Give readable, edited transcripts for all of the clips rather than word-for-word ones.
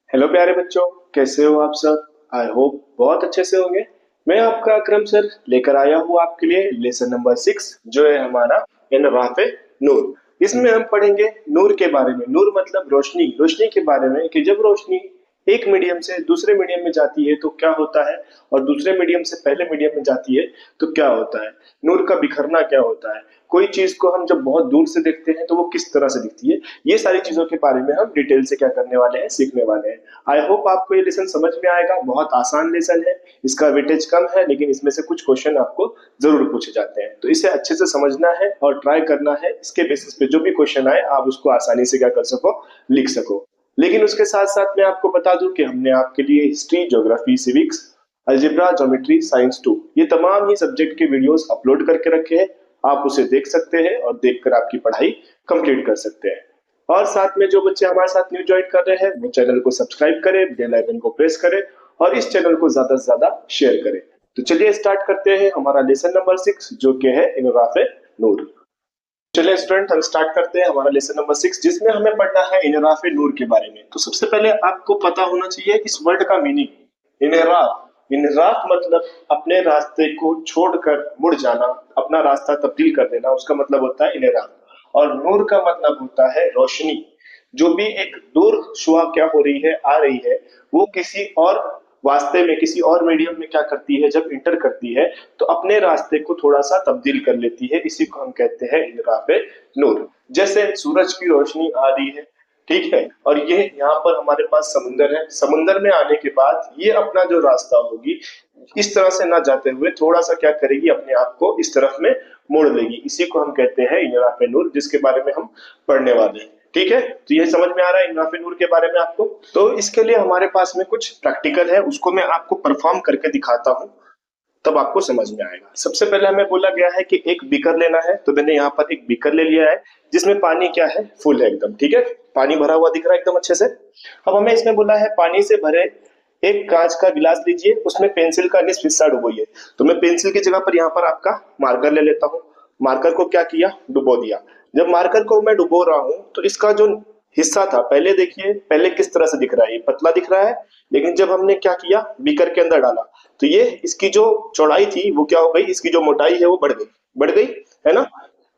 Hello प्यारे बच्चों, कैसे हो आप सब। आई होप बहुत अच्छे से होंगे। मैं आपका अकरम सर लेकर आया हूँ आपके लिए लेसन नंबर 6 जो है हमारा इन राफे नूर। इसमें हम पढ़ेंगे नूर के बारे में। नूर मतलब रोशनी, रोशनी के बारे में कि जब रोशनी एक मीडियम से दूसरे मीडियम में जाती है तो क्या होता है, और दूसरे मीडियम से पहले मीडियम में जाती है तो क्या होता है। नूर का बिखरना क्या होता है, कोई चीज को हम जब बहुत दूर से देखते हैं तो वो किस तरह से दिखती है। ये सारी चीजों के बारे में हम डिटेल से क्या करने वाले हैं, सीखने वाले हैं। आई होप आपको ये लेसन समझ में आएगा। बहुत आसान लेसन है, इसका वेटेज कम है, लेकिन इसमें से कुछ क्वेश्चन आपको जरूर पूछे जाते हैं, तो इसे अच्छे से समझना है और ट्राई करना है। इसके बेसिस पे जो भी क्वेश्चन आए आप उसको आसानी से क्या कर सको, लिख सको। लेकिन उसके साथ साथ मैं आपको बता दूं कि हमने आपके लिए history, geography, civics, algebra, geometry, science 2 ये तमाम ही सब्जेक्ट के वीडियोस अपलोड करके रखे हैं। आप उसे देख सकते हैं और देखकर आपकी पढ़ाई कंप्लीट कर सकते हैं। और साथ में जो बच्चे हमारे साथ न्यू ज्वाइन कर रहे हैं वो चैनल को सब्सक्राइब करें, बेल आइकन को प्रेस करें और इस चैनल को ज्यादा से ज्यादा शेयर करें। तो चलिए स्टार्ट करते हैं हमारा लेसन नंबर 6 जो कि है इनराफे नूर। चलिए स्टूडेंट, हम स्टार्ट करते हैं हमारा लेसन नंबर 6 जिसमें हमें पढ़ना है इनराफे नूर के बारे में। तो सबसे पहले आपको पता होना चाहिए इस वर्ड का मीनिंग। इनराफ, इनराफ मतलब अपने रास्ते को छोड़कर मुड़ जाना, अपना रास्ता तब्दील कर देना, उसका मतलब होता है इनराफ। और नूर का मतलब होता है रोशनी। जो भी एक दूर शुआ क्या हो रही है, आ रही है, वो किसी और वास्ते में, किसी और मीडियम में क्या करती है, जब इंटर करती है तो अपने रास्ते को थोड़ा सा तब्दील कर लेती है। इसी को हम कहते हैं इनराफे नूर। जैसे सूरज की रोशनी आ रही है, ठीक है, और ये यहाँ पर हमारे पास समुंदर है। समुंदर में आने के बाद ये अपना जो रास्ता होगी इस तरह से ना जाते हुए थोड़ा सा क्या करेगी, अपने आप को इस तरफ में मोड़ लेगी। इसी को हम कहते हैं इनराफे नूर, जिसके बारे में हम पढ़ने वाले हैं। ठीक है, तो ये समझ में आ रहा है इनराफे नूर के बारे में आपको। तो इसके लिए हमारे पास में कुछ प्रैक्टिकल है, उसको मैं आपको परफॉर्म करके दिखाता हूँ, तब आपको समझ में आएगा। सबसे पहले हमें बोला गया है कि एक बीकर लेना है, तो मैंने यहाँ पर एक बीकर ले लिया है जिसमें पानी क्या है, फुल है एकदम। ठीक है, पानी भरा हुआ दिख रहा है एकदम अच्छे से। अब हमें इसमें बोला है पानी से भरे एक कांच का गिलास लीजिए, उसमें पेंसिल का निष्फ हिस्सा डुबोइए। तो मैं पेंसिल की जगह पर यहाँ पर आपका मार्कर ले लेता हूँ। मार्कर को क्या किया, डुबो दिया। जब मार्कर को मैं डुबो रहा हूं तो इसका जो हिस्सा था, पहले देखिए पहले किस तरह से दिख रहा है, ये पतला दिख रहा है। लेकिन जब हमने क्या किया, बीकर के अंदर डाला तो ये इसकी जो चौड़ाई थी वो क्या हो गई, इसकी जो मोटाई है वो बढ़ गई, बढ़ गई, है ना।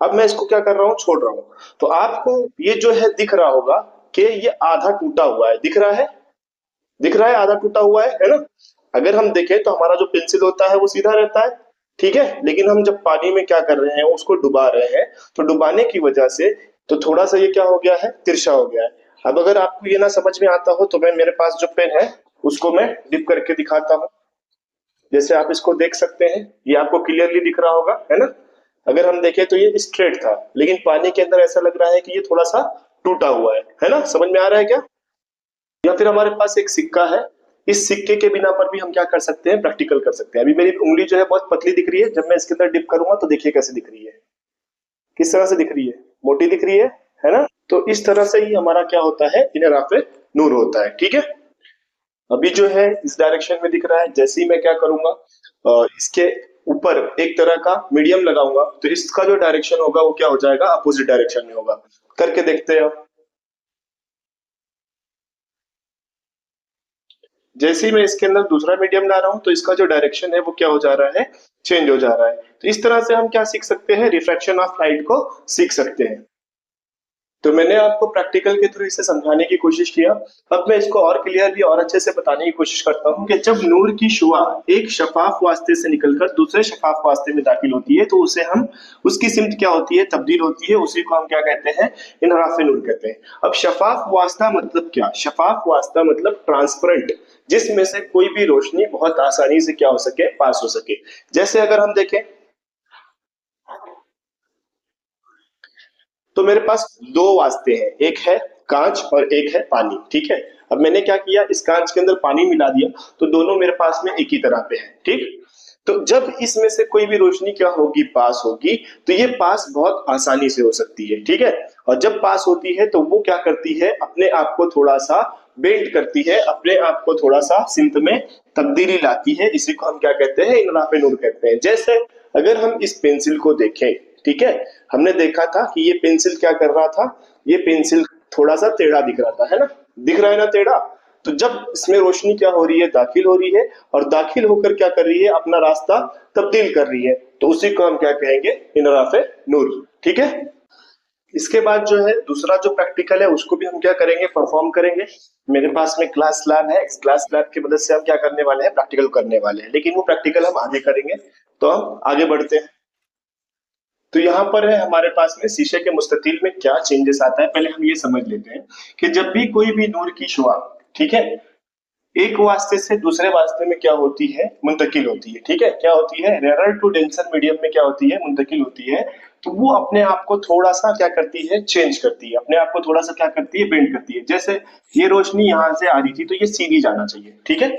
अब मैं इसको क्या कर रहा हूँ, छोड़ रहा हूँ। तो आपको ये जो है दिख रहा होगा कि ये आधा टूटा हुआ है, दिख रहा है, दिख रहा है आधा टूटा हुआ है ना। अगर हम देखें तो हमारा जो पेंसिल होता है वो सीधा रहता है, ठीक है। लेकिन हम जब पानी में क्या कर रहे हैं, उसको डुबा रहे हैं, तो डुबाने की वजह से तो थोड़ा सा ये क्या हो गया है, तिरछा हो गया है। अब अगर आपको ये ना समझ में आता हो तो मैं, मेरे पास जो पेन है उसको मैं डिप करके दिखाता हूँ। जैसे आप इसको देख सकते हैं, ये आपको क्लियरली दिख रहा होगा, है ना। अगर हम देखें तो ये स्ट्रेट था, लेकिन पानी के अंदर ऐसा लग रहा है कि ये थोड़ा सा टूटा हुआ है ना। समझ में आ रहा है क्या। या फिर हमारे पास एक सिक्का है, इस सिक्के के बिना पर भी हम क्या कर सकते हैं, प्रैक्टिकल कर सकते हैं। अभी मेरी उंगली जो है बहुत पतली दिख रही है, जब मैं इसके अंदर डिप करूंगा तो देखिए कैसे दिख रही है, किस तरह से दिख रही है, मोटी दिख रही है ना। तो इस तरह से ही हमारा क्या होता है, इनराफे नूर होता है। ठीक है, अभी जो है इस डायरेक्शन में दिख रहा है। जैसे ही मैं क्या करूंगा, इसके ऊपर एक तरह का मीडियम लगाऊंगा तो इसका जो डायरेक्शन होगा वो क्या हो जाएगा, अपोजिट डायरेक्शन में होगा। करके देखते हैं आप। जैसे ही मैं इसके अंदर दूसरा मीडियम ला रहा हूं तो इसका जो डायरेक्शन है वो क्या हो जा रहा है, चेंज हो जा रहा है। तो इस तरह से हम क्या सीख सकते हैं, रिफ्रैक्शन ऑफ लाइट को सीख सकते हैं। तो मैंने आपको प्रैक्टिकल के थ्रू इसे समझाने की कोशिश किया। अब मैं इसको और क्लियरली और अच्छे से बताने की कोशिश करता हूँ कि जब नूर की शुआ एक शफाफ वास्ते से निकलकर दूसरे शफाफ वास्ते में दाखिल होती है तो उसे हम, उसकी सिमत क्या होती है, तब्दील होती है। उसी को हम क्या कहते हैं, इनराफे नूर कहते हैं। अब शफाफ वास्ता मतलब क्या, शफाफ वास्ता मतलब ट्रांसपेरेंट, जिसमें से कोई भी रोशनी बहुत आसानी से क्या हो सके, पास हो सके। जैसे अगर हम देखें तो मेरे पास दो वास्ते हैं, एक है कांच और एक है पानी। ठीक है, अब मैंने क्या किया, इस कांच के अंदर पानी मिला दिया तो दोनों मेरे पास में एक ही तरह पे है। ठीक, तो जब इसमें से कोई भी रोशनी क्या होगी, पास होगी, तो ये पास बहुत आसानी से हो सकती है। ठीक है, और जब पास होती है तो वो क्या करती है, अपने आप को थोड़ा सा बेंड करती है, अपने आप को थोड़ा सा सिमत में तब्दीली लाती है। इसी को हम क्या कहते हैं, इनराफे नूर कहते हैं। जैसे अगर हम इस पेंसिल को देखें, ठीक है, हमने देखा था कि ये पेंसिल क्या कर रहा था, ये पेंसिल थोड़ा सा टेढ़ा दिख रहा था, है ना, दिख रहा है ना टेढ़ा। तो जब इसमें रोशनी क्या हो रही है, दाखिल हो रही है, और दाखिल होकर क्या कर रही है, अपना रास्ता तब्दील कर रही है, तो उसी को हम क्या कहेंगे, इनराफे नूर। ठीक है। इसके बाद जो है दूसरा जो प्रैक्टिकल है उसको भी हम क्या करेंगे, परफॉर्म करेंगे। मेरे पास में क्लास लैब है, इस क्लास लैब की मदद से हम क्या करने वाले हैं, प्रैक्टिकल करने वाले हैं, लेकिन वो प्रैक्टिकल हम आगे करेंगे। तो हम आगे बढ़ते हैं। तो यहाँ पर है हमारे पास में शीशे के मुस्ततील में क्या चेंजेस आता है, पहले हम ये समझ लेते हैं कि जब भी कोई भी नूर की शुआ, ठीक है, एक वास्ते से दूसरे वास्ते में क्या होती है, मुंतकिल होती है। ठीक है, क्या होती है, रेयर टू डेंसर मीडियम में क्या होती है, मुंतकिल होती है। तो वो अपने आप को थोड़ा सा क्या करती है, चेंज करती है, अपने आप को थोड़ा सा क्या करती है, बेंड करती है। जैसे ये रोशनी यहाँ से आ रही थी तो ये सीधी जाना चाहिए। ठीक है,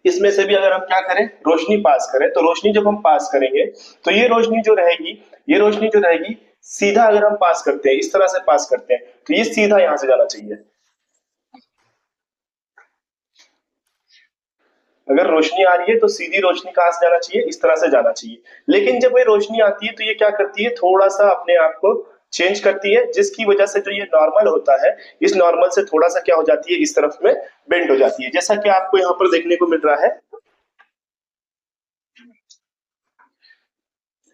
इसमें से भी अगर हम क्या करें, रोशनी पास करें, तो रोशनी जब हम पास करेंगे तो ये रोशनी जो रहेगी, ये रोशनी जो रहेगी सीधा, अगर हम पास करते हैं, इस तरह से पास करते हैं, तो ये सीधा यहां से जाना चाहिए। अगर रोशनी आ रही है तो सीधी रोशनी कहां से जाना चाहिए, इस तरह से जाना चाहिए। लेकिन जब ये रोशनी आती है तो ये क्या करती है, थोड़ा सा अपने आप को चेंज करती है, जिसकी वजह से जो ये नॉर्मल होता है, इस नॉर्मल से थोड़ा सा क्या हो जाती है, इस तरफ में बेंड हो जाती है। जैसा कि आपको यहाँ पर देखने को मिल रहा है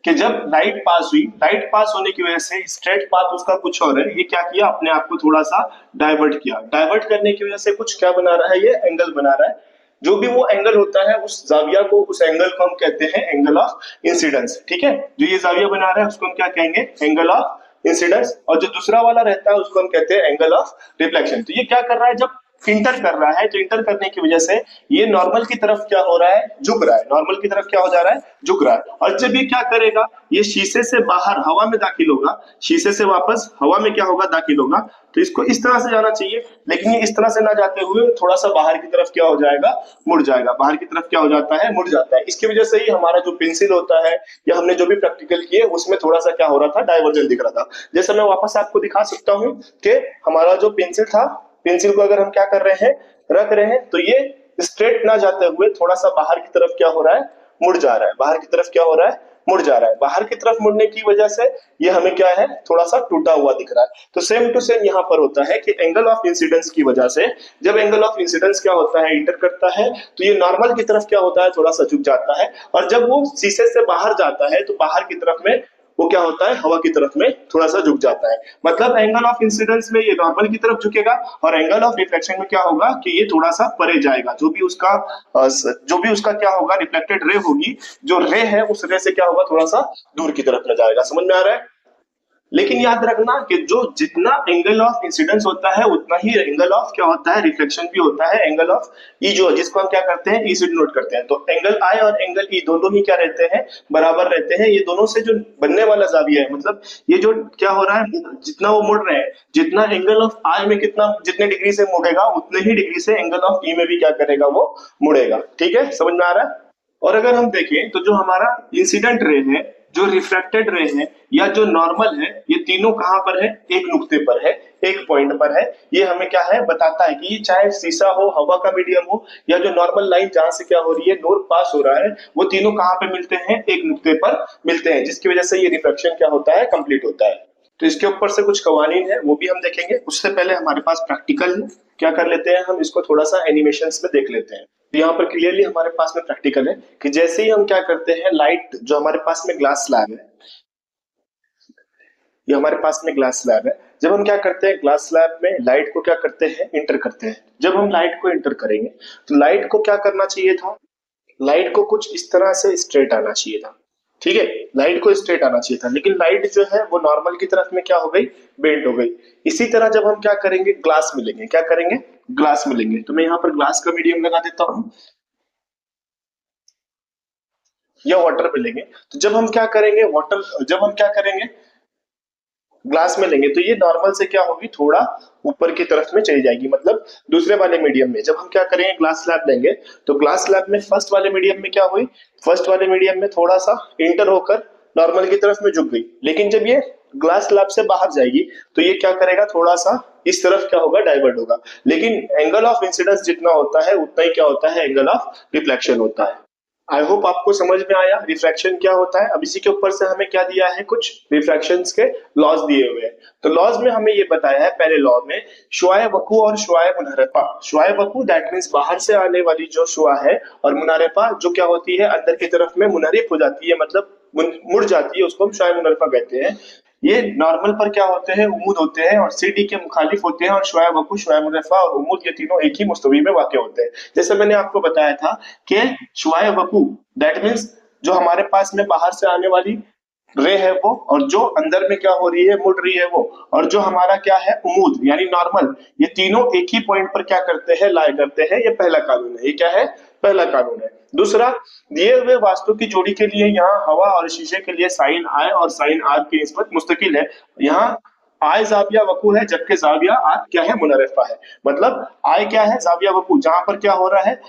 कि जब लाइट पास हुई, लाइट पास होने की वजह से स्ट्रेट पाथ उसका कुछ और है, ये क्या किया, अपने आप को थोड़ा सा डाइवर्ट किया। डाइवर्ट करने की वजह से कुछ क्या बना रहा है, ये एंगल बना रहा है। जो भी वो एंगल होता है, उस जाविया को, उस एंगल को हम कहते हैं एंगल ऑफ इंसिडेंस। ठीक है, जो ये जाविया बना रहा है उसको हम क्या कहेंगे, एंगल ऑफ इंसिडेंस। और जो दूसरा वाला रहता है उसको हम कहते हैं एंगल ऑफ रिफ्लेक्शन। तो ये क्या कर रहा है, जब इंटर कर रहा है, तो इंटर करने की वजह से ये नॉर्मल की तरफ क्या हो रहा है, झुक रहा है, नॉर्मल की तरफ क्या हो जा रहा है, झुक रहा है। और जब ये क्या करेगा, ये शीशे से बाहर हवा में दाखिल होगा, शीशे से वापस हवा में क्या होगा, दाखिल होगा। तो इसको इस तरह से जाना चाहिए, लेकिन ये इस तरह से ना जाते हुए थोड़ा सा बाहर की तरफ क्या हो जाएगा, मुड़ जाएगा। बाहर की तरफ क्या हो जाता है, मुड़ जाता है। इसकी वजह से ही हमारा जो पेंसिल होता है, या हमने जो भी प्रैक्टिकल किए उसमें थोड़ा सा क्या हो रहा था, डाइवर्जन दिख रहा था। जैसे मैं वापस आपको दिखा सकता हूँ कि हमारा जो पेंसिल था, पेंसिल को अगर हम क्या कर रहे हैं, रख रहे हैं, तो ये स्ट्रेट ना जाते हुए थोड़ा सा बाहर की तरफ क्या हो रहा है, मुड़ जा रहा है। बाहर की तरफ क्या हो रहा है, मुड़ जा रहा है। बाहर की तरफ मुड़ने की वजह से ये हमें क्या है, थोड़ा सा टूटा हुआ दिख रहा है। तो सेम टू सेम यहाँ पर होता है कि एंगल ऑफ इंसिडेंस की वजह से, जब एंगल ऑफ इंसिडेंस क्या होता है, इंटर करता है, तो ये नॉर्मल की तरफ क्या होता है, थोड़ा सा झुक जाता है। और जब वो शीशे से बाहर जाता है तो बाहर की तरफ में वो क्या होता है, हवा की तरफ में थोड़ा सा झुक जाता है। मतलब एंगल ऑफ इंसिडेंस में ये नॉर्मल की तरफ झुकेगा, और एंगल ऑफ रिफ्लेक्शन में क्या होगा कि ये थोड़ा सा परे जाएगा। जो भी उसका क्या होगा, रिफ्लेक्टेड रे होगी, जो रे है उस रे से क्या होगा, थोड़ा सा दूर की तरफ में जाएगा। समझ में आ रहा है। लेकिन याद रखना कि जो जितना एंगल ऑफ इंसिडेंस होता है, उतना ही एंगल ऑफ क्या होता है, रिफ्लेक्शन भी होता है। एंगल ऑफ ई जो, जिसको हम क्या करते हैं, ई से डिनोट करते हैं। तो एंगल आई और एंगल ई दोनों ही क्या रहते हैं, बराबर रहते हैं। ये दोनों से जो बनने वाला जाविया है, मतलब ये जो क्या हो रहा है, जितना वो मुड़ रहे हैं, जितना एंगल ऑफ आई में कितना, जितने डिग्री से मुड़ेगा, उतने ही डिग्री से एंगल ऑफ ई में भी क्या करेगा, वो मुड़ेगा। ठीक है, समझ में आ रहा है। और अगर हम देखें तो जो हमारा इंसिडेंट रे है, जो रिफ्लेक्टेड रे है, या जो नॉर्मल है, ये तीनों कहां पर है, एक नुक्ते पर है, एक पॉइंट पर है। ये हमें क्या है, बताता है कि ये चाहे शीशा हो, हवा का मीडियम हो, या जो नॉर्मल लाइन जहां से क्या हो रही है, नूर पास हो रहा है, वो तीनों कहां पे मिलते हैं, एक नुक्ते पर मिलते हैं, जिसकी वजह से ये रिफ्लेक्शन क्या होता है, कंप्लीट होता है। तो इसके ऊपर से कुछ कवानीन है, वो भी हम देखेंगे। उससे पहले हमारे पास प्रैक्टिकल है, क्या कर लेते हैं हम, इसको थोड़ा सा एनिमेशंस में देख लेते हैं। तो यहाँ पर क्लियरली हमारे पास में प्रैक्टिकल है कि जैसे ही हम क्या करते हैं, लाइट जो हमारे पास में ग्लास स्लैब है, ये हमारे पास में ग्लास स्लैब है। जब हम क्या करते हैं, ग्लास स्लैब में लाइट को क्या करते हैं, इंटर करते हैं। जब हम लाइट को इंटर करेंगे तो लाइट को क्या करना चाहिए था, लाइट को कुछ इस तरह से स्ट्रेट आना चाहिए था। ठीक है, लाइट को स्ट्रेट आना चाहिए था, लेकिन लाइट जो है वो नॉर्मल की तरफ में क्या हो गई, बेंड हो गई। इसी तरह जब हम क्या करेंगे, ग्लास मिलेंगे, क्या करेंगे, ग्लास मिलेंगे। तो मैं यहाँ पर ग्लास का मीडियम लगा देता हूँ, या वाटर मिलेंगे। तो जब हम क्या करेंगे, वाटर, जब हम क्या करेंगे, ग्लास में लेंगे, तो ये नॉर्मल से क्या होगी, थोड़ा ऊपर की तरफ में चली जाएगी। मतलब दूसरे वाले मीडियम में जब हम क्या करेंगे, ग्लास स्लैब लेंगे, तो ग्लास स्लैब में फर्स्ट वाले मीडियम में क्या हुई, फर्स्ट वाले मीडियम में थोड़ा सा इंटर होकर नॉर्मल की तरफ में झुक गई। लेकिन जब ये ग्लास स्लैब से बाहर जाएगी तो ये क्या करेगा, थोड़ा सा इस तरफ क्या होगा, डाइवर्ट होगा। लेकिन एंगल ऑफ इंसिडेंस जितना होता है, उतना ही क्या होता है, एंगल ऑफ रिफ्लेक्शन होता है। आई होप आपको समझ में आया रिफ्रैक्शन क्या होता है। अब इसी के ऊपर से हमें क्या दिया है, कुछ रिफ्रैक्शंस के लॉज दिए हुए हैं। तो लॉज में हमें ये बताया है, पहले लॉ में शुआए वकू और शुआए मुनहरफा। शुआए वकू दैट मींस बाहर से आने वाली जो शुआ है, और मुनहरफा जो क्या होती है, अंदर की तरफ में मुनहरिफ हो जाती है, मतलब मुड़ जाती है, उसको हम शुआए मुनहरफा कहते हैं। ये नॉर्मल पर क्या होते हैं, उमूद होते हैं, और सी डी के मुखालिफ होते हैं, और शुआए वकू, शुआए मुनहरफा और उमूद ये तीनों एक ही मुस्तवी में वाक़ होते हैं। जैसे मैंने आपको बताया था कि शुआए वकू दैट मीन्स जो हमारे पास में बाहर से आने वाली रे है वो, और जो अंदर में क्या हो रही है, मुड़ रही है वो, और जो हमारा क्या है, उमूद यानी नॉर्मल, ये तीनों एक ही पॉइंट पर क्या करते हैं, लाई करते हैं। ये पहला कानून है। ये क्या है, पहला कानून है। दूसरा, दिए हुए वास्तु की जोड़ी के लिए यहाँ हवा और शीशे के लिए साइन आई और साइन आर की निस्बत मुस्तकिल है। यहाँ आय जाविया वकू है, जबकि जाविया आर क्या है, मुनरफा है। मतलब आय क्या है, जाविया वकू, जहां पर क्या हो रहा है,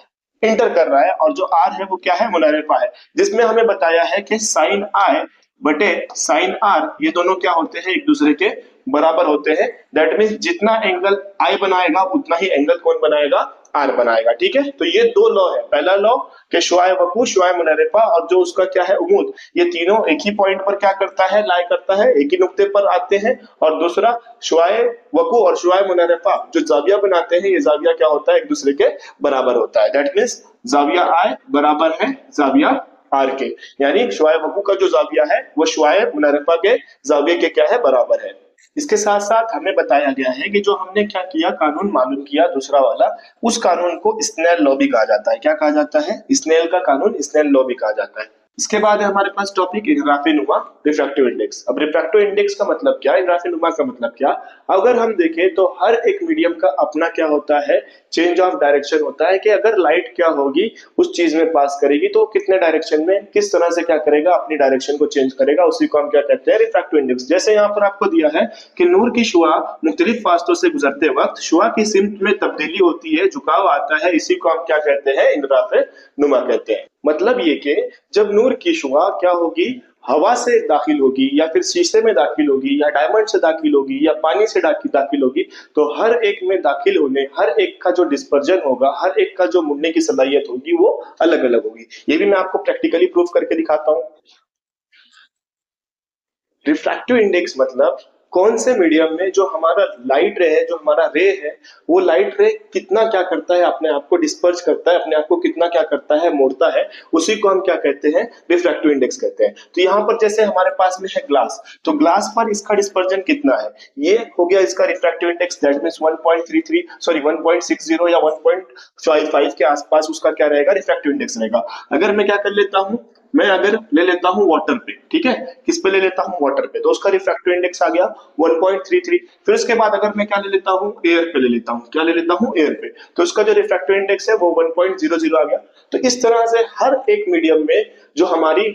इंटर कर रहा है, और जो आर है वो क्या है, मुनरफा है। जिसमें हमें बताया है कि साइन आई बटे साइन आर ये दोनों क्या होते हैं, एक दूसरे के बराबर होते हैं। दैट मीन्स जितना एंगल आई बनाएगा उतना ही एंगल कौन बनाएगा, आर बनाएगा। ठीक है, तो ये दो लॉ है। पहला लॉ कि शुआए वकू, शुआए मुनरफा, और जो उसका क्या है, उमूद, ये तीनों एक ही पॉइंट पर क्या करता है, लाई करता है, एक ही नुक्ते पर आते हैं। और दूसरा, शुआए वकू और शुआए मुनरफा जो जाविया बनाते हैं, ये जाविया क्या होता है, एक दूसरे के बराबर होता है। दैट मीन्स जाविया आई बराबर है जाविया आर के, यानी शुआए वकू का जो जाविया है वो शुआए मुनरफा के जाविये के क्या है, बराबर है। इसके साथ साथ हमें बताया गया है कि जो हमने क्या किया, कानून मालूम किया दूसरा वाला, उस कानून को स्नेल लॉ भी कहा जाता है। क्या कहा जाता है, स्नेल का कानून, स्नेल लॉ भी कहा जाता है। इसके बाद है हमारे पास टॉपिक इनराफे नुमा रिफ्रैक्टिव इंडेक्स। अब रिफ्रैक्टिव इंडेक्स का मतलब क्या, इनराफे नुमा का मतलब क्या। अगर हम देखें तो हर एक मीडियम का अपना क्या होता है, चेंज ऑफ डायरेक्शन होता है, कि अगर लाइट क्या होगी उस चीज में पास करेगी तो कितने डायरेक्शन में, किस तरह से क्या करेगा, अपनी डायरेक्शन को चेंज करेगा, उसी को हम क्या कहते हैं, रिफ्रैक्टिव इंडेक्स। जैसे यहाँ पर आपको दिया है कि नूर की शुआ मुख्तलिफ फासलों से गुजरते वक्त शुआ की सिमत में तब्दीली होती है, झुकाव आता है, इसी को हम क्या कहते हैं, इनराफे नुमा कहते हैं। मतलब ये कि जब नूर की शुआ क्या होगी, हवा से दाखिल होगी, या फिर शीशे में दाखिल होगी, या डायमंड से दाखिल होगी, या पानी से दाखिल होगी, तो हर एक में दाखिल होने, हर एक का जो डिस्पर्जन होगा, हर एक का जो मुड़ने की सलाहियत होगी वो अलग अलग होगी। ये भी मैं आपको प्रैक्टिकली प्रूफ करके दिखाता हूँ। रिफ्रैक्टिव इंडेक्स मतलब कौन से मीडियम में जो हमारा लाइट रे है, जो हमारा रे है, वो लाइट रे कितना क्या करता है, अपने आप को डिस्पर्स करता है, अपने आप को कितना क्या करता है, मोड़ता है, उसी को हम क्या कहते हैं, रिफ्रैक्टिव इंडेक्स कहते हैं। तो यहाँ पर जैसे हमारे पास में है ग्लास, तो ग्लास पर इसका डिस्पर्जन कितना है, ये हो गया इसका refractive index. That means 1.33 sorry 1.60 या 1.55 के आसपास उसका क्या रहेगा, रिफ्रैक्टिव इंडेक्स रहेगा। अगर मैं क्या कर लेता हूँ, मैं अगर ले लेता हूं वाटर पे, ठीक है, किस पे ले लेता हूं, वाटर पे, तो उसका रिफ्रैक्टिव इंडेक्स आ गया 1.33। फिर उसके बाद अगर मैं क्या ले लेता हूं, एयर पे ले लेता हूं, क्या ले लेता हूं, एयर पे, तो उसका जो रिफ्रैक्टिव इंडेक्स है वो 1.00 आ गया। तो इस तरह से हर एक मीडियम में जो हमारी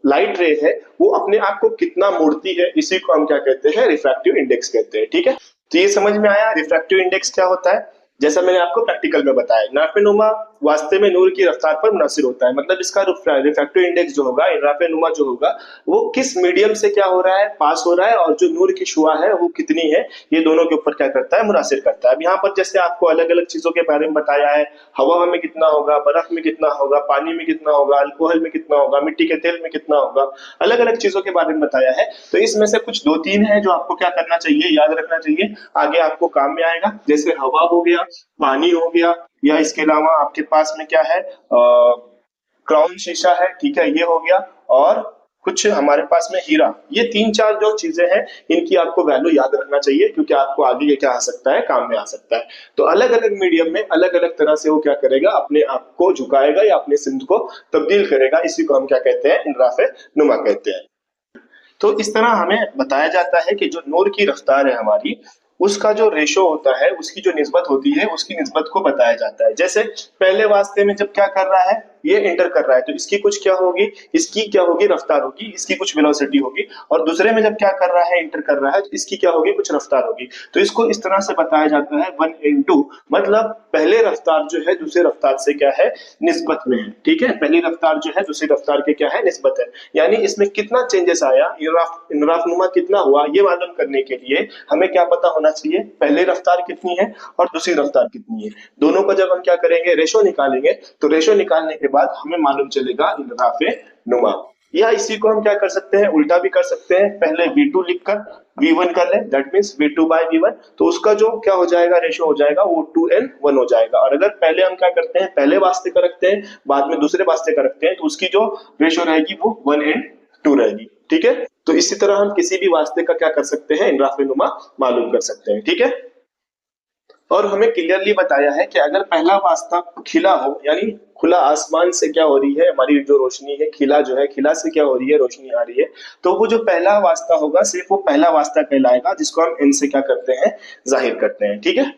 लाइट रे है वो अपने आप को कितना मोड़ती है, इसी को हम क्या कहते हैं, रिफ्रैक्टिव इंडेक्स कहते हैं। ठीक है, तो ये समझ में आया रिफ्रैक्टिव इंडेक्स क्या होता है। जैसा मैंने आपको प्रैक्टिकल में बताया, नाफेनुमा वास्ते में नूर की रफ्तार पर मुनासिर होता है। मतलब इसका रिफ्रैक्टिव इंडेक्स जो होगा, नाफेनुमा जो होगा, वो किस मीडियम से क्या हो रहा है, पास हो रहा है, और जो नूर की शुआ है वो कितनी है, ये दोनों के ऊपर क्या करता है, मुनासिर करता है। अब यहाँ पर जैसे आपको अलग अलग चीजों के बारे में बताया है, हवा में कितना होगा, बर्फ में कितना होगा, पानी में कितना होगा, अल्कोहल में कितना होगा, मिट्टी के तेल में कितना होगा, अलग अलग चीजों के बारे में बताया है। तो इसमें से कुछ दो तीन है जो आपको क्या करना चाहिए, याद रखना चाहिए, आगे आपको काम में आएगा। जैसे हवा हो गया, पानी हो गया, या इसके अलावा आपके पास में क्या है, क्राउन शीशा है, ठीक है, ये हो गया, और कुछ हमारे पास में हीरा। ये तीन चार जो चीजें हैं इनकी आपको वैल्यू याद रखना चाहिए, क्योंकि आपको आगे ये क्या आ सकता है, काम में आ सकता है। तो अलग अलग मीडियम में अलग अलग तरह से वो क्या करेगा, अपने आप को झुकाएगा या अपने सिमत को तब्दील करेगा, इसी को हम क्या कहते हैं, इनराफे नुमा कहते हैं। तो इस तरह हमें बताया जाता है कि जो नूर की रफ्तार है हमारी, उसका जो रेशो होता है, उसकी जो निस्बत होती है, उसकी निस्बत को बताया जाता है। जैसे पहले वास्ते में जब क्या कर रहा है, ये एंटर कर रहा है, तो इसकी कुछ क्या होगी, इसकी क्या होगी, रफ्तार होगी, इसकी कुछ वेलोसिटी होगी। और दूसरे में जब क्या कर रहा है, एंटर कर रहा है, तो इसकी क्या होगी, कुछ रफ्तार होगी। तो इसको इस तरह से बताया जाता है 1:2, मतलब पहले रफ्तार जो है दूसरे रफ्तार से क्या है, निस्बत में है। ठीक है, पहली रफ्तार जो है दूसरी रफ्तार के क्या है, निस्बत है। यानी इसमें कितना चेंजेस आया, इनराफनुमा कितना हुआ, ये मालूम करने के लिए हमें क्या पता होना चाहिए, पहले रफ्तार कितनी है और दूसरी रफ्तार कितनी है। दोनों का जब हम क्या करेंगे, रेशो निकालेंगे, तो रेशो निकालने के बाद हमें मालूम चलेगा इनराफे नुमा। या इसी को हम क्या कर सकते हैं, उल्टा भी कर सकते हैं, पहले V2 लिखकर V1 कर ले, that means V2 bye V1, तो उसका जो क्या हो जाएगा, रेशो हो जाएगा वो 2n1 हो जाएगा। और अगर पहले हम क्या करते हैं, पहले वास्ते का रखते हैं बाद में दूसरे वास्ते का रखते हैं, तो उसकी जो रेशो रहेगी वो 1n2 रहेगी। ठीक है, तो इसी तरह हम किसी भी वास्ते का क्या कर सकते हैं, इनराफे नुमा मालूम कर सकते हैं। ठीक है, और हमें क्लियरली बताया है कि अगर पहला वास्ता खिला हो, यानी खुला आसमान से क्या हो रही है, हमारी जो रोशनी है, खिला जो है, खिला से क्या हो रही है, रोशनी आ रही है, तो वो जो पहला वास्ता होगा सिर्फ वो पहला वास्ता कहलाएगा, जिसको हम इन से क्या करते हैं, जाहिर करते हैं। ठीक है,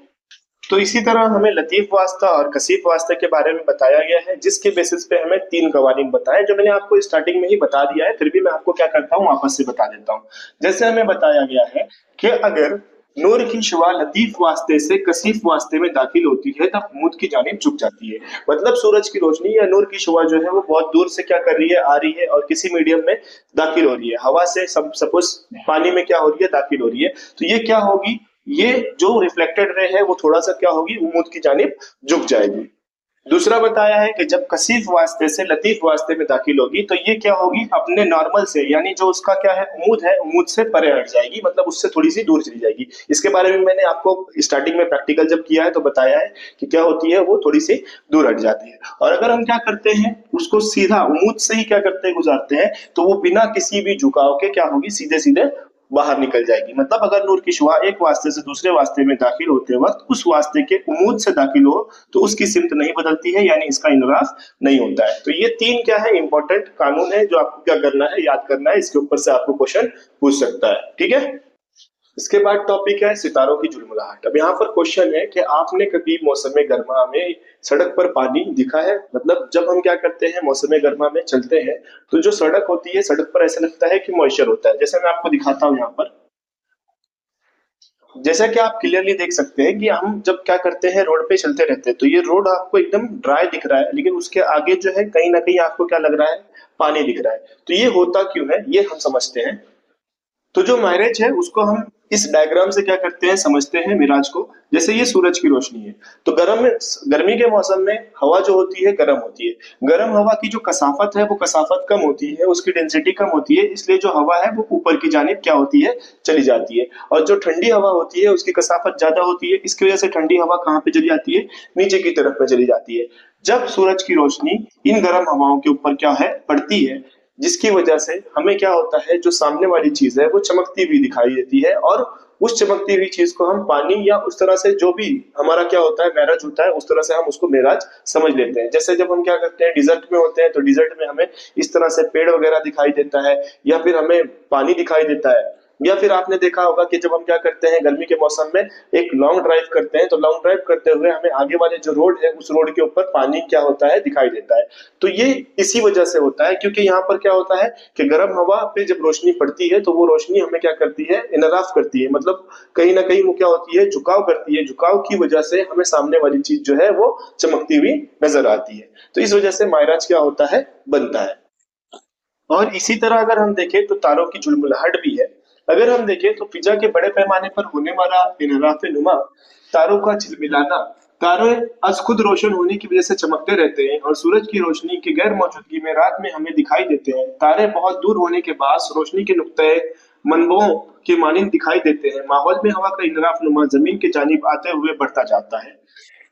तो इसी तरह हमें लतीफ वास्ता और कसीफ वास्ता के बारे में बताया गया है, जिसके बेसिस पे हमें 3 कवानीन बताए, जो मैंने आपको स्टार्टिंग में ही बता दिया है, फिर भी मैं आपको क्या करता हूँ, वापस से बता देता हूँ। जैसे हमें बताया गया है कि अगर नूर की शुआ लतीफ वास्ते से कसीफ वास्ते में दाखिल होती है तब मूद की जानिब झुक जाती है। मतलब सूरज की रोशनी या नूर की शुआ जो है वो बहुत दूर से क्या कर रही है, आ रही है और किसी मीडियम में दाखिल हो रही है, हवा से सपोज पानी में क्या हो रही है, दाखिल हो रही है, तो ये क्या होगी, ये जो रिफ्लेक्टेड रे है वो थोड़ा सा क्या होगी, उम्मूद की जानिब झुक जाएगी। दूसरा बताया है कि जब कसीफ वास्ते से लतीफ वास्ते में दाखिल होगी तो ये क्या होगी, अपने नॉर्मल से, यानी जो उसका क्या है, उम्मूद है, उम्मूद से परे हट जाएगी, मतलब उससे थोड़ी सी दूर चली जाएगी। इसके बारे में मैंने आपको स्टार्टिंग में प्रैक्टिकल जब किया है तो बताया है कि क्या होती है, वो थोड़ी सी दूर हट जाती है। और अगर हम क्या करते हैं, उसको सीधा उम्मूद से ही क्या करते हैं, गुजारते हैं, तो वो बिना किसी भी झुकाव के क्या होगी, सीधे सीधे बाहर निकल जाएगी। मतलब अगर नूर की शुआ एक वास्ते से दूसरे वास्ते में दाखिल होते वक्त उस वास्ते के उम्मूद से दाखिल हो तो उसकी सिमत नहीं बदलती है, यानी इसका इनराफ नहीं होता है। तो ये 3 क्या है, इंपॉर्टेंट कानून है जो आपको क्या करना है, याद करना है, इसके ऊपर से आपको क्वेश्चन पूछ सकता है। ठीक है, इसके बाद टॉपिक है सितारों की झुलमुलाहट। अब यहाँ पर क्वेश्चन है कि आपने कभी मौसम गर्मा में सड़क पर पानी दिखा है। मतलब जब हम क्या करते हैं, मौसम गर्मा में चलते हैं तो जो सड़क होती है, सड़क पर ऐसा लगता है कि मॉइस्चर होता है। जैसे मैं आपको दिखाता हूँ यहाँ पर, जैसा कि आप क्लियरली देख सकते हैं कि हम जब क्या करते हैं, रोड पे चलते रहते हैं तो ये रोड आपको एकदम ड्राई दिख रहा है, लेकिन उसके आगे जो है कहीं ना कहीं आपको क्या लग रहा है, पानी दिख रहा है। तो ये होता क्यों है, ये हम समझते हैं। तो जो माइलेज है उसको हम इस डायग्राम से क्या करते हैं, समझते हैं मिराज को। जैसे ये सूरज की रोशनी है, तो गर्मी के मौसम में हवा जो होती है गर्म होती है। गर्म हवा की जो कसाफत है वो कसाफत कम होती है, उसकी डेंसिटी कम होती है, इसलिए जो हवा है वो ऊपर की जानिब क्या होती है, चली जाती है। और जो ठंडी हवा होती है उसकी कसाफत ज्यादा होती है, इसकी वजह से ठंडी हवा कहाँ पे चली जाती है, नीचे की तरफ में चली जाती है। जब सूरज की रोशनी इन गर्म हवाओं के ऊपर क्या है, पड़ती है, जिसकी वजह से हमें क्या होता है, जो सामने वाली चीज है वो चमकती हुई दिखाई देती है, और उस चमकती हुई चीज को हम पानी या उस तरह से जो भी हमारा क्या होता है, मेराज होता है, उस तरह से हम उसको मेराज समझ लेते हैं। जैसे जब हम क्या करते हैं, डिजर्ट में होते हैं तो डिजर्ट में हमें इस तरह से पेड़ वगैरह दिखाई देता है, या फिर हमें पानी दिखाई देता है। या फिर आपने देखा होगा कि जब हम क्या करते हैं, गर्मी के मौसम में एक लॉन्ग ड्राइव करते हैं, तो लॉन्ग ड्राइव करते हुए हमें आगे वाले जो रोड है उस रोड के ऊपर पानी क्या होता है, दिखाई देता है। तो ये इसी वजह से होता है, क्योंकि यहाँ पर क्या होता है कि गर्म हवा पे जब रोशनी पड़ती है तो वो रोशनी हमें क्या करती है, इनराफ करती है, मतलब कहीं ना कहीं वो क्या होती है, झुकाव करती है। झुकाव की वजह से हमें सामने वाली चीज जो है वो चमकती हुई नजर आती है। तो इस वजह से माइराज क्या होता है, बनता है। और इसी तरह अगर हम देखें तो तारों की झुलमुलाहट भी है। अगर हम देखें तो फिजा के बड़े पैमाने पर होने वाला इनराफ नुमा, तारों का झिलमिलाना, तारे आज खुद रोशन होने की वजह से चमकते रहते हैं और सूरज की रोशनी की गैर मौजूदगी में रात में हमें दिखाई देते हैं। तारे बहुत दूर होने के बाद रोशनी के नुक्ते मनबों के मानिंद दिखाई देते हैं। माहौल में हवा का इनराफ नुमा जमीन के जानिब आते हुए बढ़ता जाता है,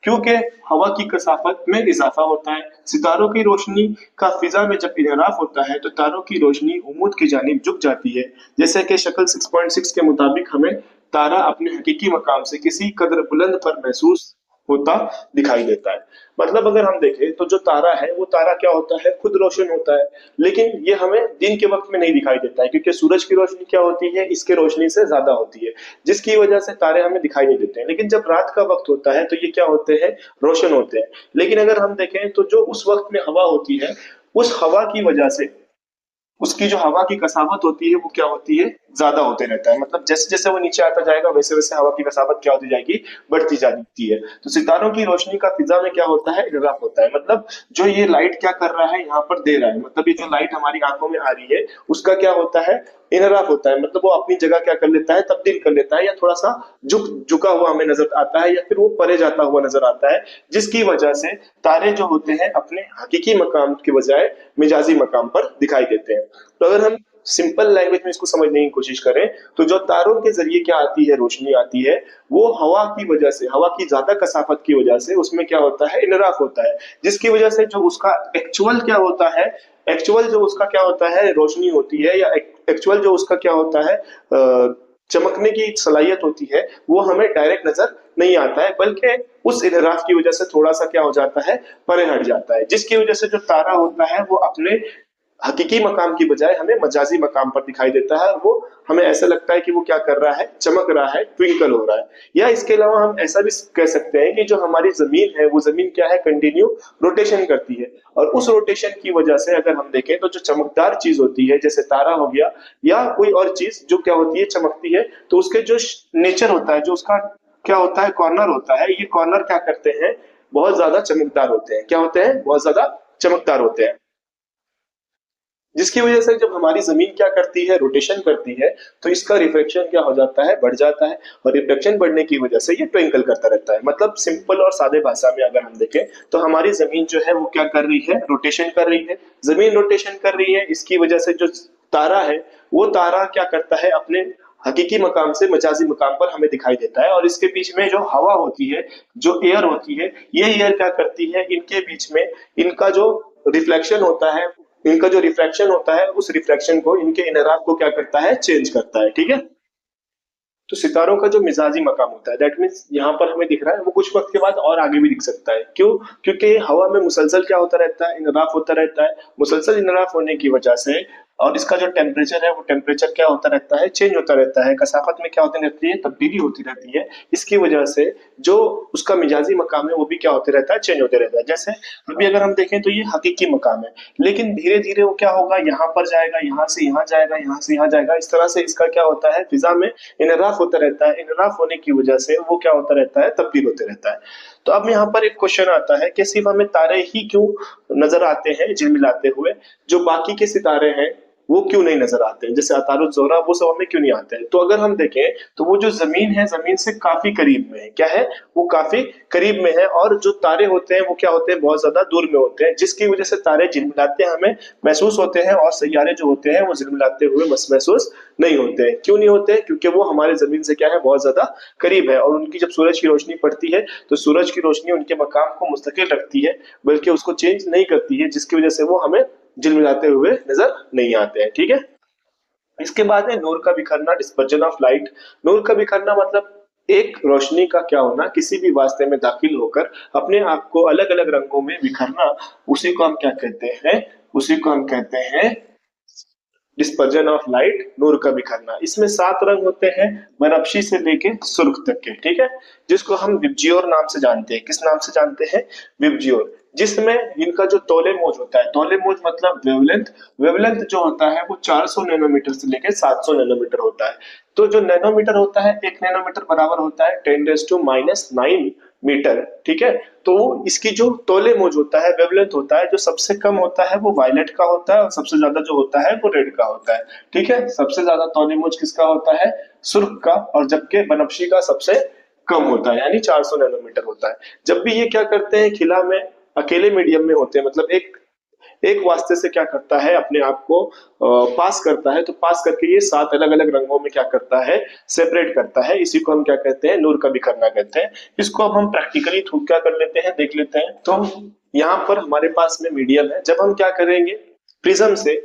क्योंकि हवा की कसाफत में इजाफा होता है। सितारों की रोशनी का फिजा में जब इनराफ होता है तो तारों की रोशनी उम्मूद की जानिब झुक जाती है। जैसे कि शक्ल 6.6 के मुताबिक हमें तारा अपने हकीकी मकाम से किसी कदर बुलंद पर महसूस होता दिखाई देता है। मतलब अगर हम देखें तो जो तारा है वो तारा क्या होता है, खुद रोशन होता है, लेकिन ये हमें दिन के वक्त में नहीं दिखाई देता है, क्योंकि सूरज की रोशनी क्या होती है, इसके रोशनी से ज्यादा होती है, जिसकी वजह से तारे हमें दिखाई नहीं देते हैं। लेकिन जब रात का वक्त होता है तो ये क्या होते हैं, रोशन होते हैं। लेकिन अगर हम देखें तो जो उस वक्त में हवा होती है, उस हवा की वजह से उसकी जो हवा की कसावत होती है वो क्या होती है, ज्यादा होते रहता है। मतलब जैसे जैसे वो नीचे आता जाएगा वैसे वैसे हवा की कसावत क्या होती जाएगी, बढ़ती जाती है। तो सितारों की रोशनी का फिजा में क्या होता है, इनराफ होता है। मतलब जो ये लाइट क्या कर रहा है, यहाँ पर दे रहा है, मतलब ये जो लाइट हमारी आंखों में आ रही है उसका क्या होता है, इनराफ होता है, मतलब वो अपनी जगह क्या कर लेता है, तब्दील कर लेता है, या थोड़ा सा झुका हुआ हमें नजर आता है, या फिर वो परे जाता हुआ नजर आता है, जिसकी वजह से तारे जो होते हैं अपने हकीकी मकाम के बजाय मिजाजी मकाम पर दिखाई देते हैं। तो अगर हम सिंपल लैंग्वेज में इसको समझने की कोशिश करें, तो जो तारों के जरिए क्या आती है, रोशनी आती है, वो हवा की वजह से, हवा की ज्यादा कसाफत की वजह से उसमें क्या होता है, इनराफ होता है, जिसकी वजह से जो उसका एक्चुअल क्या होता है, एक्चुअल जो उसका क्या होता है, रोशनी होती है, या एक्चुअल जो उसका क्या होता है, चमकने की सलाहियत होती है, वो हमें डायरेक्ट नजर नहीं आता है, बल्कि उस इनराफ की वजह से थोड़ा सा क्या हो जाता है, परे हट जाता है, जिसकी वजह से जो तारा होता है वो अपने हकीकी मकाम की बजाय हमें मजाजी मकाम पर दिखाई देता है, और वो हमें ऐसा लगता है कि वो क्या कर रहा है, चमक रहा है, ट्विंकल हो रहा है। या इसके अलावा हम ऐसा भी कह सकते हैं कि जो हमारी जमीन है, वो जमीन क्या है, कंटिन्यू रोटेशन करती है, और उस रोटेशन की वजह से अगर हम देखें तो जो चमकदार चीज होती है, जैसे तारा हो गया या कोई और चीज जो क्या होती है, चमकती है, तो उसके जो नेचर होता है, जो उसका क्या होता है, कॉर्नर होता है, ये कॉर्नर क्या करते हैं, बहुत ज्यादा चमकदार होते हैं, क्या होते हैं, बहुत ज्यादा चमकदार होते हैं, जिसकी वजह से जब हमारी जमीन क्या करती है, रोटेशन करती है, तो इसका रिफ्लेक्शन क्या हो जाता है, बढ़ जाता है, और रिफ्लेक्शन बढ़ने की वजह से ये ट्विंकल करता रहता है। मतलब सिंपल और सादे भाषा में अगर हम देखें तो हमारी जमीन जो है वो क्या कर रही है, रोटेशन कर रही है, जमीन रोटेशन कर रही है, इसकी वजह से जो तारा है, वो तारा क्या करता है, अपने हकीकी मकाम से मजाजी मकाम पर हमें दिखाई देता है, और इसके बीच में जो हवा होती है, जो एयर होती है, ये एयर क्या करती है, इनके बीच में इनका जो रिफ्लेक्शन होता है, इनका जो रिफ्रैक्शन होता है, उस रिफ्रैक्शन को, इनके इनराफ को क्या करता है, चेंज करता है, ठीक है। तो सितारों का जो मिजाजी मकाम होता है, दैट मीन्स यहाँ पर हमें दिख रहा है, वो कुछ वक्त के बाद और आगे भी दिख सकता है। क्यों? क्योंकि हवा में मुसलसल क्या होता रहता है, इनराफ होता रहता है, मुसलसल इनराफ होने की वजह से, और इसका जो टेम्परेचर है, वो टेम्परेचर क्या होता रहता है, चेंज होता रहता है, कसाफत में क्या होती रहती है, तब्दीली होती रहती है, इसकी वजह से जो उसका मिजाजी मकाम है वो भी क्या होते रहता है, चेंज होते रहता है। जैसे अभी अगर हम देखें तो ये हकीकी मकाम है, लेकिन धीरे धीरे वो क्या होगा, यहाँ पर जाएगा, यहाँ से यहाँ जाएगा, यहाँ से यहाँ जाएगा, इस तरह से इसका क्या होता है, फिजा में इनराफ होता रहता है, इनराफ होने की वजह से वो क्या होता रहता है, तब्दील होते रहता है। तो अब यहाँ पर एक क्वेश्चन आता है कि सिर्फ हमें तारे ही क्यों नजर आते हैं झिलमिलाते हुए, जो बाकी के सितारे हैं वो क्यों नहीं नजर आते हैं, जैसे अतारुज जोहरा, वो सब हमें क्यों नहीं आते हैं? तो अगर हम देखें तो वो जो जमीन है, जमीन से काफी करीब में है, क्या है, वो काफी करीब में है, और जो तारे होते हैं वो क्या होते हैं, बहुत ज्यादा दूर में होते हैं, जिसकी वजह से तारे झिलमिलाते हमें महसूस होते हैं, और सैयारे जो होते हैं वो झिलमिलाते हुए महसूस नहीं होते हैं। क्यों नहीं होते? क्योंकि वो हमारे जमीन से क्या है, बहुत ज्यादा करीब है, और उनकी जब सूरज की रोशनी पड़ती है तो सूरज की रोशनी उनके मकाम को मुस्तकिल रखती है, बल्कि उसको चेंज नहीं करती है, जिसकी वजह से वो हमें झिलमिलाते हुए नजर नहीं आते हैं, ठीक है। इसके बाद है नूर का बिखरना, डिस्पर्जन ऑफ लाइट। नूर का बिखरना मतलब एक रोशनी का क्या होना, किसी भी वास्ते में दाखिल होकर अपने आप को अलग अलग रंगों में बिखरना, उसी को हम क्या कहते हैं, उसी को हम कहते हैं डिस्पर्जन ऑफ लाइट, नूर का बिखरना। इसमें 7 रंग होते हैं, बनफशी से लेके सुर्ख तक के, ठीक है, जिसको हम विबजियोर नाम से जानते हैं। किस नाम से जानते हैं? विबजियोर। जिसमें इनका जो तोले मौज होता है, तोले मौज मतलब वेवलेंथ, वेवलेंथ जो होता है वो 400 नैनोमीटर से लेके 700 नैनोमीटर होता है। तो जो नैनोमीटर होता है, 1 नैनोमीटर बराबर होता है 10⁻⁹ मीटर, ठीक है। तो इसकी जो तोले मौज होता है, वेवलेंथ होता है, जो सबसे कम होता है वो वायलेट का होता है, और सबसे ज्यादा जो होता है वो रेड का होता है, ठीक है। सबसे ज्यादा तोले मौज किसका होता है? सुर्ख का, और जबकि बनफशी का सबसे कम होता है, यानी 400 नैनोमीटर होता है। जब भी ये क्या करते हैं, खिला में अकेले मीडियम में होते हैं, मतलब एक एक वास्ते से क्या करता है, अपने आप को पास करता है, तो पास करके ये 7 अलग अलग रंगों में क्या करता है, सेपरेट करता है। इसी को हम क्या कहते हैं, नूर का बिखरना कहते हैं। इसको अब हम प्रैक्टिकली थ्रू क्या कर लेते हैं, देख लेते हैं। तो यहाँ पर हमारे पास में मीडियम है, जब हम क्या करेंगे, प्रिज्म से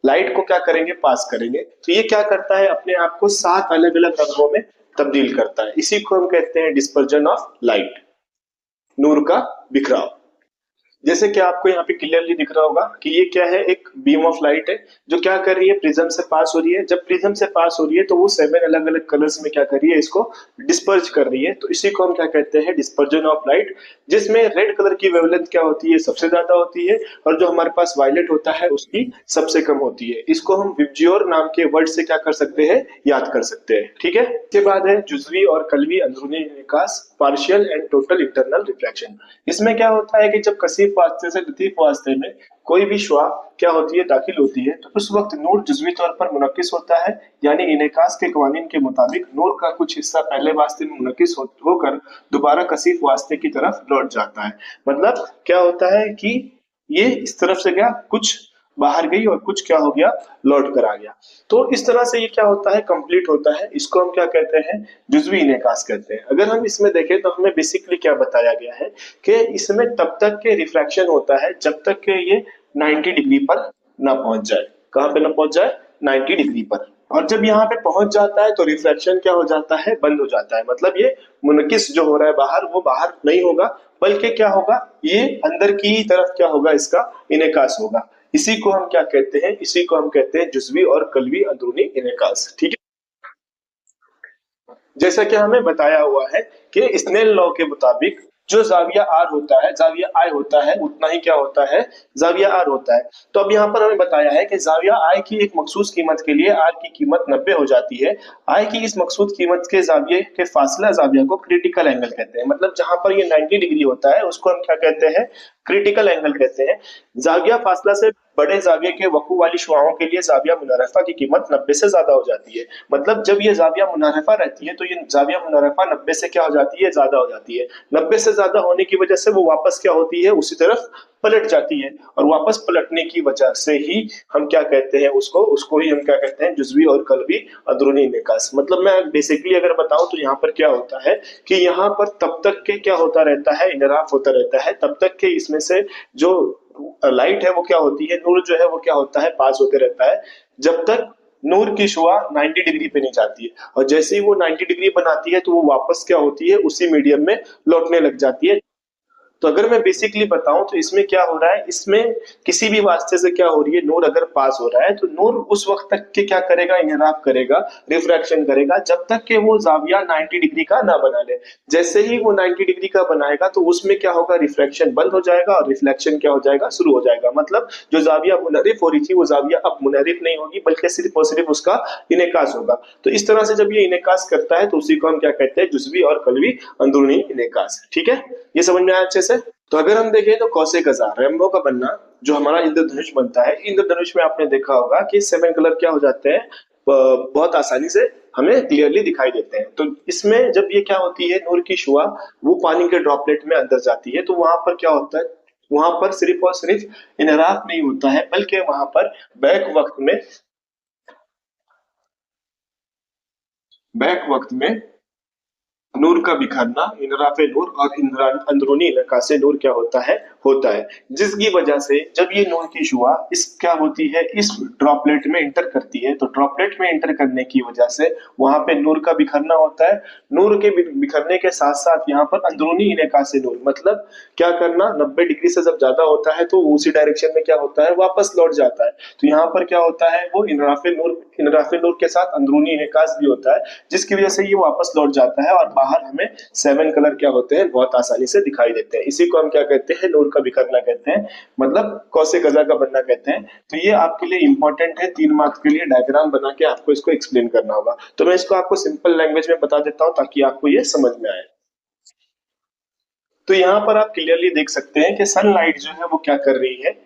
लाइट को क्या करेंगे, पास करेंगे, तो ये क्या करता है, अपने आप को 7 अलग अलग रंगों में तब्दील करता है। इसी को हम कहते हैं डिस्पर्जन ऑफ लाइट, नूर का बिखराव। जैसे कि आपको यहाँ पे क्लियरली दिख रहा होगा कि ये क्या है, एक बीम ऑफ लाइट है जो क्या कर रही है, प्रिज्म से पास हो रही है। जब प्रिज्म से पास हो रही है तो वो 7 अलग अलग कलर्स में क्या कर रही है, इसको डिस्पर्ज कर रही है। तो इसी को हम क्या कहते हैं, डिस्पर्जन ऑफ लाइट, जिसमें रेड कलर की वेवलेंथ क्या होती है, सबसे ज्यादा होती है, और जो हमारे पास वायलेट होता है उसकी सबसे कम होती है। इसको हम विबजियोर नाम के वर्ड से क्या कर सकते हैं, याद कर सकते हैं, ठीक है। इसके बाद है जुजवी और कलवी अंदरूनी विकास, partial and total internal reflection. इसमें क्या होता है कि जब कसीफ कसीफ वास्ते से लतीफ वास्ते में कोई भी शुआ क्या होती है, दाखिल होती है, तो उस वक्त नूर जुज़वी तौर पर मुनक्किस होता है, यानी इनेकास के कवानीन के मुताबिक नूर का कुछ हिस्सा पहले वास्ते में मुनक्किस होकर दोबारा कसीफ वास्ते की तरफ लौट जाता है। मतलब क्या होता है कि ये इस तरफ से क्या कुछ बाहर गई और कुछ क्या हो गया, लौट कर आ गया। तो इस तरह से ये क्या होता है, कंप्लीट होता है। इसको हम क्या कहते हैं, जुज़वी इनेकास कहते हैं। अगर हम इसमें देखें तो हमें बेसिकली क्या बताया गया है कि इसमें तब तक के रिफ्रैक्शन होता है जब तक के ये 90 डिग्री पर ना पहुंच जाए। कहां पे ना पहुंच जाए, 90 डिग्री पर। और जब यहाँ पे पहुंच जाता है तो रिफ्लेक्शन क्या हो जाता है, बंद हो जाता है। मतलब ये मुनकिस जो हो रहा है बाहर, वो बाहर नहीं होगा, बल्कि क्या होगा, ये अंदर की तरफ क्या होगा, इसका इनेकास होगा। इसी को हम क्या कहते हैं, इसी को हम कहते हैं जुज़वी और कल्वी अंदरूनी इनेकास। ठीक है, जैसा कि हमें बताया हुआ है कि स्नेल लॉ के मुताबिक जो जाविया आर होता है, जाविया आई होता है, उतना ही क्या होता है, जाविया आर होता है। तो अब यहाँ पर हमें बताया है कि जाविया आई की एक मखसूस कीमत के लिए आर की कीमत 90 हो जाती है। आई की इस मखसूस कीमत के जाविये के फासला जाविया को क्रिटिकल एंगल कहते हैं। मतलब जहां पर ये 90 डिग्री होता है उसको हम क्या कहते हैं, क्रिटिकल एंगल कहते हैं। जाविया फासला से बड़े जाविये के वकू वाली शुआओं के लिए जाविया मुनारफा की कीमत 90 से ज्यादा हो जाती है। मतलब जब ये जाविया मुनारफा रहती है तो ये जाविया मुनारफा 90 से क्या हो जाती है, ज्यादा हो जाती है। 90 से ज्यादा होने की वजह से वो वापस क्या होती है, उसी तरफ पलट जाती है। और वापस पलटने की वजह से ही हम क्या कहते हैं, उसको ही हम क्या कहते हैं, जुज़वी और कल्वी अंदरूनी इनेकास। मतलब मैं बेसिकली अगर बताऊं तो यहाँ पर क्या होता है कि यहाँ पर तब तक के क्या होता रहता है, इनराफ होता रहता है, तब तक के इसमें से जो लाइट है वो क्या होती है, नूर जो है वो क्या होता है, पास होते रहता है, जब तक नूर की शुआ 90 डिग्री पे नहीं जाती है। और जैसे ही वो 90 डिग्री बनाती है तो वो वापस क्या होती है, उसी मीडियम में लौटने लग जाती है। तो अगर मैं बेसिकली बताऊं तो इसमें क्या हो रहा है, इसमें किसी भी वास्ते से क्या हो रही है, नूर अगर पास हो रहा है तो नूर उस वक्त तक के क्या करेगा, इनराफ करेगा, रिफ्रैक्शन करेगा, जब तक कि वो जाविया 90 डिग्री का ना बना ले। जैसे ही वो 90 डिग्री का बनाएगा तो उसमें क्या होगा, रिफ्रैक्शन बंद हो जाएगा और रिफ्लेक्शन क्या हो जाएगा, शुरू हो जाएगा। मतलब जो जाविया मुनरिफ हो रही थी वो जाविया अब मुनरिफ नहीं होगी, बल्कि सिर्फ और सिर्फ उसका इनेकास होगा। तो इस तरह से जब ये इनेकास करता है तो उसी को हम क्या कहते हैं, जुज़वी और कल्वी अंदरूनी इनेकास। ठीक है, ये समझ में आया अच्छे से। तो अगर हम देखें तो कौसे कज़ा रेम्बो का बनना, जो हमारा इंद्रधनुष बनता है, इंद्रधनुष में आपने देखा होगा कि 7 कलर क्या हो जाते हैं, बहुत आसानी से हमें क्लियरली दिखाई देते हैं। तो इसमें जब ये क्या होती है, नूर की शुआ वो पानी के ड्रॉपलेट में अंदर जाती है, तो वहां पर क्या होता है, वहां पर सिर्फ और सिर्फ इनराफ नहीं होता है, बल्कि वहां पर बैक वक्त में नूर का बिखरना, इनराफे नूर और अंदरूनी नकासे नूर क्या होता है, जिसकी वजह से जब ये नूर की शुआ इस क्या होती है, इस ड्रॉपलेट में इंटर करती है, तो ड्रॉपलेट में इंटर करने की वजह से वहां पे नूर का बिखरना होता है। नूर के बिखरने के साथ साथ यहाँ पर अंदरूनी इनेकासे नूर, मतलब क्या करना, 90 डिग्री से जब ज्यादा होता है तो उसी डायरेक्शन में क्या होता है, वापस लौट जाता है। तो यहाँ पर क्या होता है, वो इनराफे नूर के साथ अंदरूनी इनेकास भी होता है, जिसकी वजह से ये वापस लौट जाता है और बाहर हमें 7 कलर क्या होते हैं, बहुत आसानी से दिखाई देते हैं। इसी को हम क्या कहते हैं, नूर का बिखरना कहते हैं, मतलब कौसे कज़ा का बनना कहते हैं। तो ये आपके लिए इंपॉर्टेंट है, 3 मार्क्स के लिए डायग्राम बना के आपको इसको एक्सप्लेन करना होगा। तो मैं इसको आपको सिंपल लैंग्वेज में बता देता हूं ताकि आपको ये समझ में आए। तो यहाँ पर आप क्लियरली देख सकते हैं कि सनलाइट जो है वो क्या कर रही है,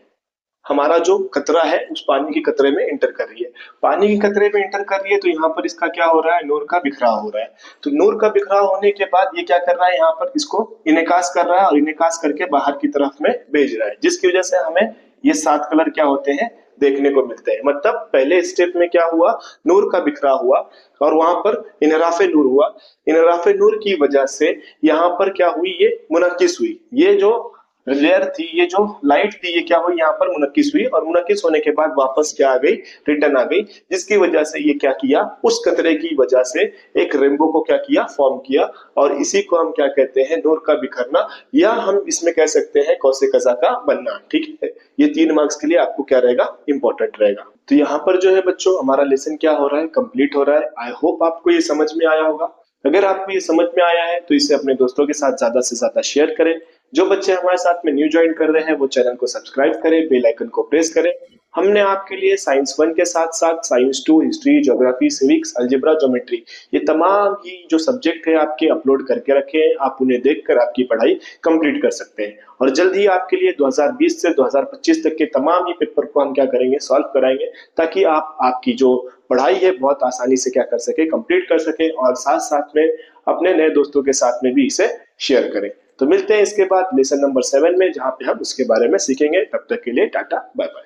हमारा जो कतरा है उस पानी के कतरे में इंटर कर रही है, पानी के कतरे में इंटर कर रही है, तो यहाँ पर इसका क्या हो रहा है, नूर का बिखराव हो रहा है। तो नूर का बिखराव होने के बाद ये क्या कर रहा है, यहाँ पर इसको इनेकास कर रहा है और इनेकास करके बाहर की तरफ में भेज रहा है, जिसकी वजह से हमें ये 7 कलर क्या होते हैं, देखने को मिलते हैं। मतलब पहले स्टेप में क्या हुआ, नूर का बिखराव हुआ और वहां पर इनराफे नूर हुआ। इनराफे नूर की वजह से यहाँ पर क्या हुई, ये मुनक्किस हुई, ये जो लेयर थी, ये जो लाइट थी, ये क्या हुई, यहाँ पर मुनक्किस हुई और मुनक्किस होने के बाद वापस क्या आ गई, रिटर्न आ गई, जिसकी वजह से ये क्या किया, उस कतरे की वजह से एक रेनबो को क्या किया, फॉर्म किया। और इसी को हम क्या कहते हैं, नूर का बिखरना, या हम इसमें कह सकते हैं कौसे कज़ा का बनना। ठीक है, ये 3 मार्क्स के लिए आपको क्या रहेगा, इंपॉर्टेंट रहेगा। तो यहाँ पर जो है बच्चों, हमारा लेसन क्या हो रहा है, कंप्लीट हो रहा है। आई होप आपको ये समझ में आया होगा। अगर आपको ये समझ में आया है तो इसे अपने दोस्तों के साथ ज्यादा से ज्यादा शेयर करें। जो बच्चे हमारे साथ में न्यू ज्वाइन कर रहे हैं वो चैनल को सब्सक्राइब करें, बेल आइकन को प्रेस करें। हमने आपके लिए साइंस 1 के साथ साथ science 2, history, geography, civics, algebra, geometry, ये तमाम ही जो सब्जेक्ट है आपके अपलोड करके रखे हैं। आप उन्हें देखकर आपकी पढ़ाई कंप्लीट कर सकते हैं और जल्द ही आपके लिए 2020 से 2025 तक के तमाम ही पेपर को हम क्या करेंगे, सॉल्व कराएंगे, ताकि आप आपकी जो पढ़ाई है बहुत आसानी से क्या कर सके, कंप्लीट कर सके और साथ साथ में अपने नए दोस्तों के साथ में भी इसे शेयर करें। तो मिलते हैं इसके बाद लेसन नंबर 7 में, जहां पे हम उसके बारे में सीखेंगे। तब तक के लिए टाटा बाय बाय।